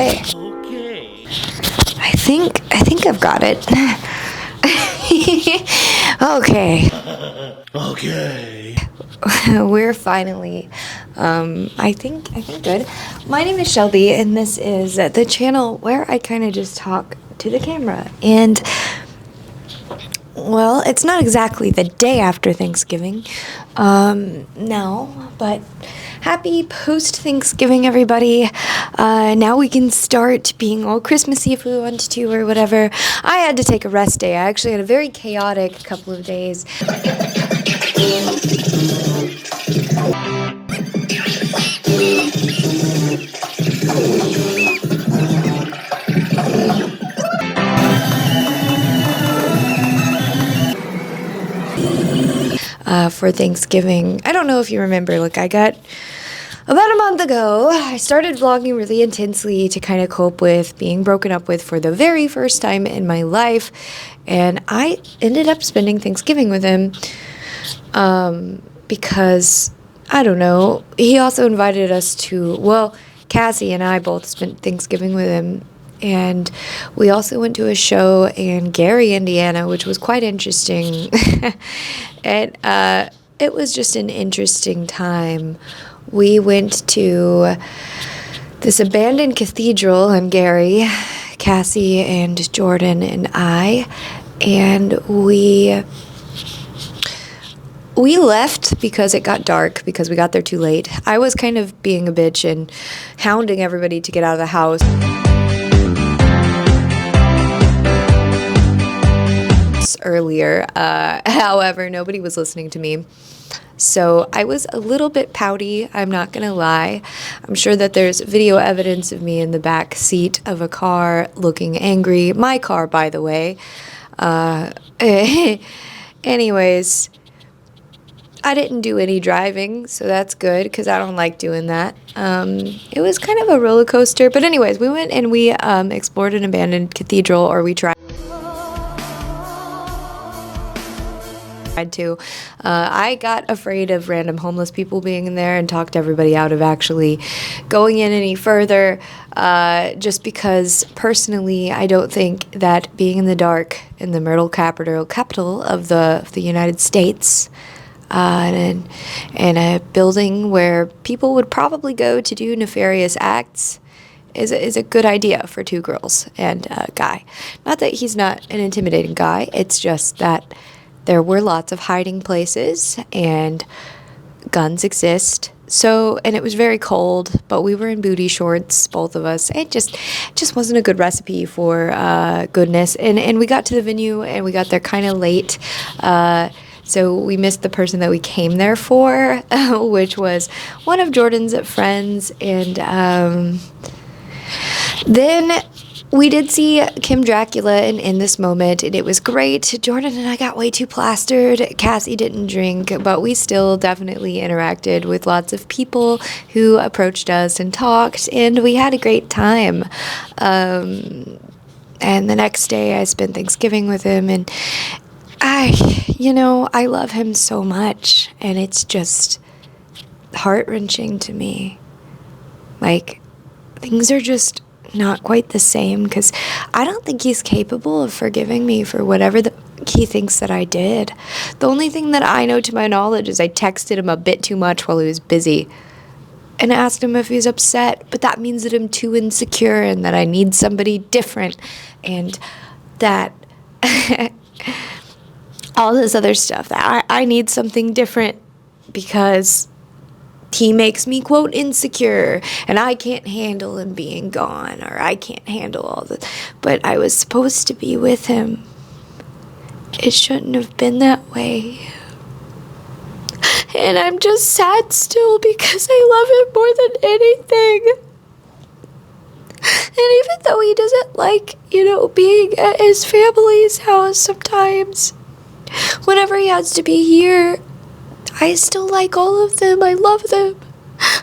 Okay. I think I've got it. Okay. Okay. We're finally, I think good. My name is Shelby, and this is the channel where I kind of just talk to the camera. And, well, it's not exactly the day after Thanksgiving, no, but happy post-Thanksgiving, everybody. Now we can start being all Christmassy if we want to or whatever. I had to take a rest day. I actually had a very chaotic couple of days. For Thanksgiving. I don't know if you remember, like I got about a month ago, I started vlogging really intensely to kind of cope with being broken up with for the very first time in my life. And I ended up spending Thanksgiving with him because, I don't know, he also invited us to, well, Cassie and I both spent Thanksgiving with him. And we also went to a show in Gary, Indiana, which was quite interesting. And it was just an interesting time. We went to this abandoned cathedral in Gary, Cassie and Jordan and I, and we left because it got dark, because we got there too late. I was kind of being a bitch and hounding everybody to get out of the house. Earlier, however, nobody was listening to me. So I was a little bit pouty, I'm not gonna lie. I'm sure that there's video evidence of me in the back seat of a car looking angry. My car, by the way. Anyways, I didn't do any driving, so that's good because I don't like doing that. It was kind of a roller coaster, but anyways, we went and we explored an abandoned cathedral, or we tried to. I got afraid of random homeless people being in there and talked everybody out of actually going in any further, just because personally I don't think that being in the dark in the Myrtle capital of the United States, in a building where people would probably go to do nefarious acts is a good idea for two girls and a guy. Not that he's not an intimidating guy, it's just that there were lots of hiding places and guns exist. So, and it was very cold, but we were in booty shorts, both of us. It just wasn't a good recipe for goodness. And we got to the venue and we got there kind of late. So we missed the person that we came there for, which was one of Jordan's friends. And then we did see Kim Dracula in this moment, and it was great. Jordan and I got way too plastered. Cassie didn't drink, but we still definitely interacted with lots of people who approached us and talked, and we had a great time. And the next day I spent Thanksgiving with him, and I love him so much, and it's just heart-wrenching to me. Like, things are just not quite the same, because I don't think he's capable of forgiving me for whatever he thinks that I did. The only thing that I know to my knowledge is I texted him a bit too much while he was busy and asked him if he's upset, but that means that I'm too insecure and that I need somebody different and that all this other stuff, that I need something different because he makes me, quote, insecure, and I can't handle him being gone, or I can't handle all the. But I was supposed to be with him. It shouldn't have been that way. And I'm just sad still because I love him more than anything. And even though he doesn't like, being at his family's house sometimes, whenever he has to be here, I still like all of them. I love them.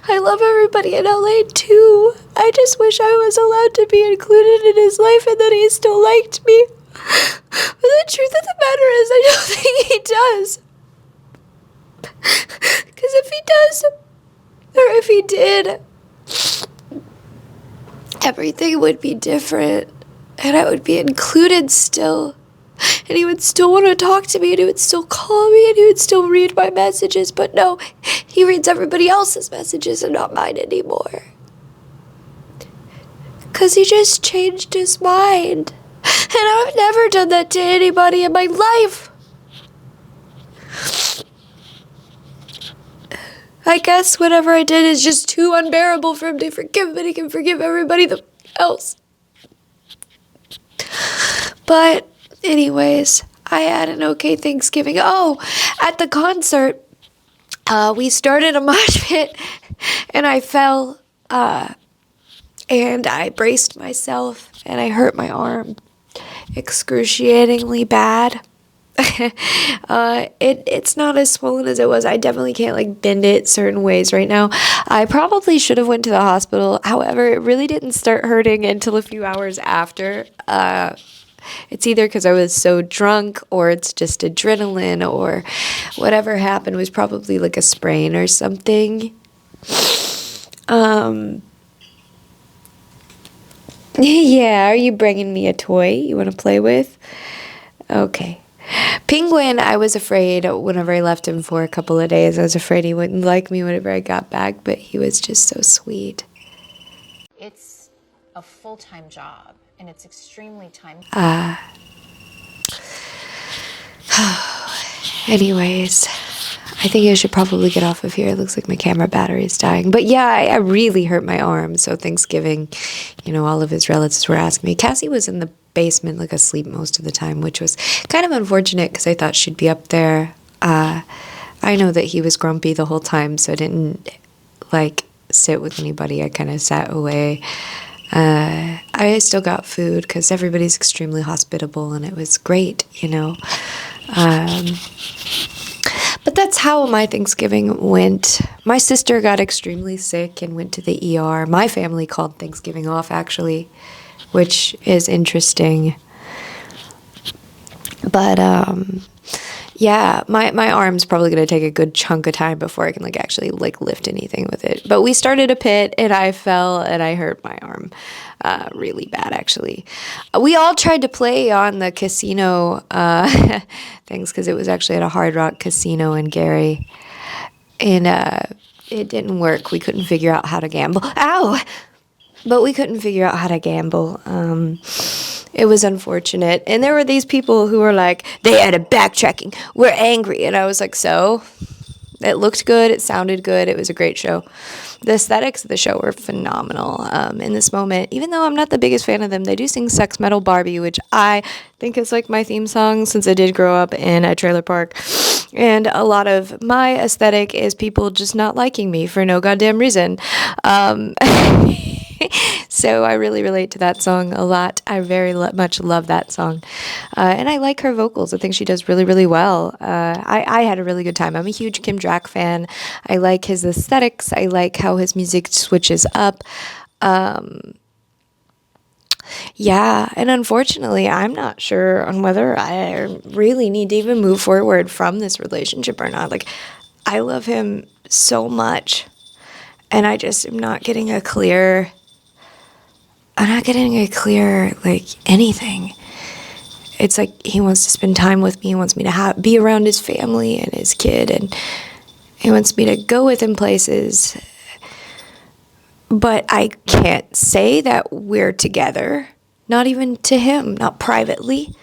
I love everybody in LA too. I just wish I was allowed to be included in his life and that he still liked me. But the truth of the matter is, I don't think he does. Because if he does, or if he did, everything would be different and I would be included still. And he would still want to talk to me and he would still call me and he would still read my messages. But no, he reads everybody else's messages and not mine anymore. Because he just changed his mind. And I've never done that to anybody in my life. I guess whatever I did is just too unbearable for him to forgive, but he can forgive everybody else. But anyways, I had an okay Thanksgiving. Oh, at the concert, we started a mosh pit and I fell and I braced myself and I hurt my arm excruciatingly bad. It's not as swollen as it was. I definitely can't like bend it certain ways right now. I probably should have went to the hospital. However, it really didn't start hurting until a few hours after. It's either because I was so drunk or it's just adrenaline or whatever happened was probably like a sprain or something. Yeah, are you bringing me a toy you want to play with? Okay. Penguin, I was afraid whenever I left him for a couple of days. I was afraid he wouldn't like me whenever I got back, but he was just so sweet. It's a full-time job, and it's extremely time. Anyways, I think I should probably get off of here. It looks like my camera battery is dying. But yeah, I really hurt my arm. So Thanksgiving, all of his relatives were asking me. Cassie was in the basement, like asleep most of the time, which was kind of unfortunate because I thought she'd be up there. I know that he was grumpy the whole time, so I didn't sit with anybody. I kind of sat away. I still got food because everybody's extremely hospitable and it was great, But that's how my Thanksgiving went. My sister got extremely sick and went to the ER. My family called Thanksgiving off, actually, which is interesting. But, yeah, my arm's probably going to take a good chunk of time before I can, actually, lift anything with it. But we started a pit, and I fell, and I hurt my arm really bad, actually. We all tried to play on the casino things because it was actually at a Hard Rock casino in Gary. And it didn't work. We couldn't figure out how to gamble. Ow! But we couldn't figure out how to gamble. It was unfortunate. And there were these people who were like, they had a backtracking. We're angry. And I was like, so? It looked good. It sounded good. It was a great show. The aesthetics of the show were phenomenal in this moment. Even though I'm not the biggest fan of them, they do sing Sex Metal Barbie, which I think is my theme song since I did grow up in a trailer park. And a lot of my aesthetic is people just not liking me for no goddamn reason. So I really relate to that song a lot. I very much love that song. And I like her vocals. I think she does really, really well. I had a really good time. I'm a huge Kim Drack fan. I like his aesthetics. I like how his music switches up. Yeah, and unfortunately, I'm not sure on whether I really need to even move forward from this relationship or not. I love him so much, and I just am not getting a clear... I'm not getting a clear, anything. It's he wants to spend time with me. He wants me to be around his family and his kid, and he wants me to go with him places. But I can't say that we're together, not even to him, not privately.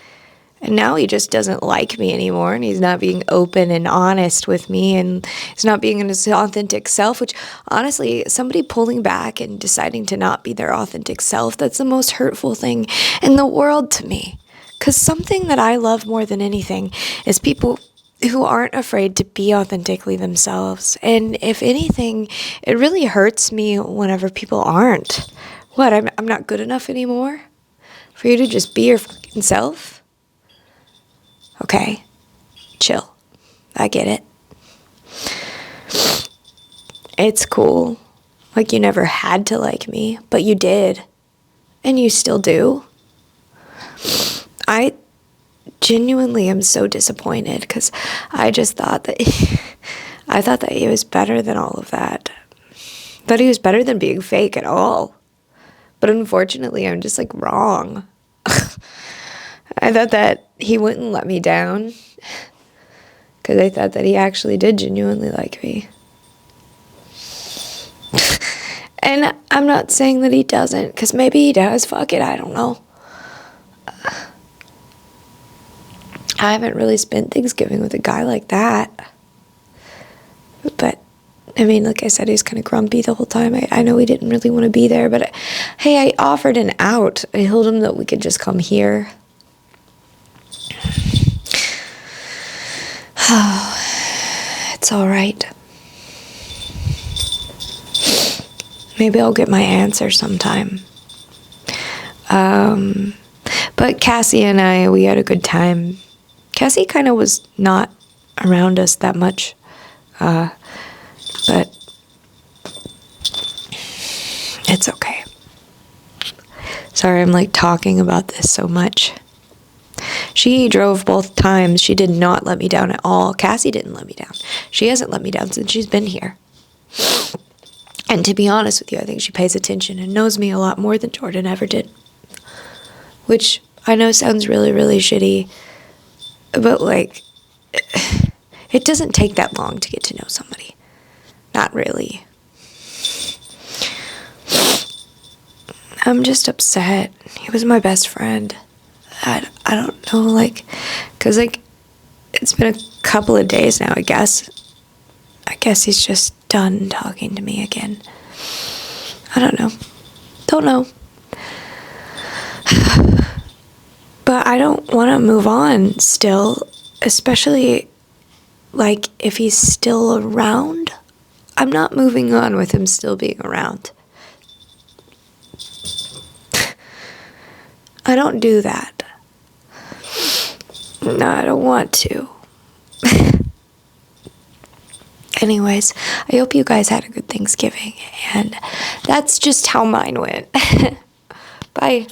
And now he just doesn't like me anymore, and he's not being open and honest with me, and he's not being his authentic self, which, honestly, somebody pulling back and deciding to not be their authentic self, that's the most hurtful thing in the world to me. Because something that I love more than anything is people who aren't afraid to be authentically themselves. And if anything, it really hurts me whenever people aren't. What, I'm not good enough anymore? For you to just be your fucking self? Okay, chill. I get it. It's cool. You never had to like me, but you did. And you still do. I genuinely am so disappointed because I just thought that I thought that he was better than all of that. Thought he was better than being fake at all. But But unfortunately, I'm just like wrong. I thought that he wouldn't let me down because I thought that he actually did genuinely like me. And I'm not saying that he doesn't, because maybe he does. Fuck it, I don't know. I haven't really spent Thanksgiving with a guy like that. But, I mean, like I said, he was kind of grumpy the whole time. I know he didn't really want to be there, but hey, I offered an out. I told him that we could just come here. It's all right. Maybe I'll get my answer sometime. But Cassie and I, we had a good time. Cassie kind of was not around us that much. But it's okay. Sorry, I'm like talking about this so much. She drove both times. She did not let me down at all. Cassie didn't let me down. She hasn't let me down since she's been here. And to be honest with you, I think she pays attention and knows me a lot more than Jordan ever did. Which I know sounds really, really shitty. But like, it doesn't take that long to get to know somebody. Not really. I'm just upset. He was my best friend. I don't know, like, because, like, it's been a couple of days now, I guess. I guess he's just done talking to me again. I don't know. Don't know. But I don't want to move on still, especially, like, if he's still around. I'm not moving on with him still being around. I don't do that. No, I don't want to. Anyways, I hope you guys had a good Thanksgiving, and that's just how mine went. Bye.